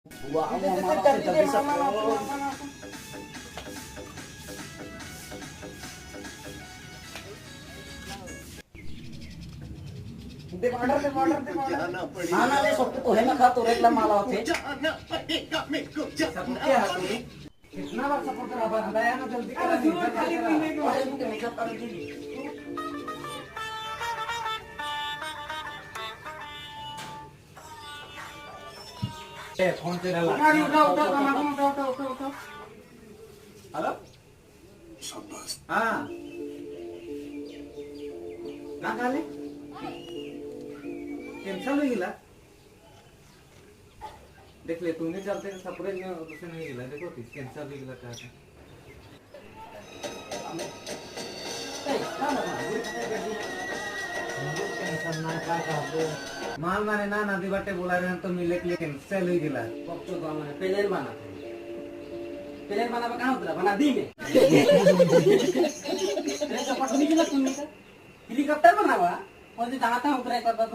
Wah, mama masih jadi sakit. दे order हाँ ना ले सब तो है ना खा तो रेगला माला होते सब क्या है तू कितना बार सपोर्ट करा बार हटाया ना जल्दी करा नहीं खाली पीने को अरे मुझे मेकअप कर दी ए फोन तेरा उठा उठा हेलो शाबाश हां ना खाली कैंसल हो गया देख ले तूने चलते सपरेट में उसे नहीं गिला देखो कैंसल हो गया क्या कैंसल ना का दो माल माने ना नदी बाटे बोला रहे हैं तो मिले के लिए कैंसल हो गया पक्चो गांव में प्लेन बना कहां उतरा बना दी में अरे सपोर्ट नहीं किया तुमने हेलीकॉप्टर बनावा और जो जहां तहां उतरा कर दो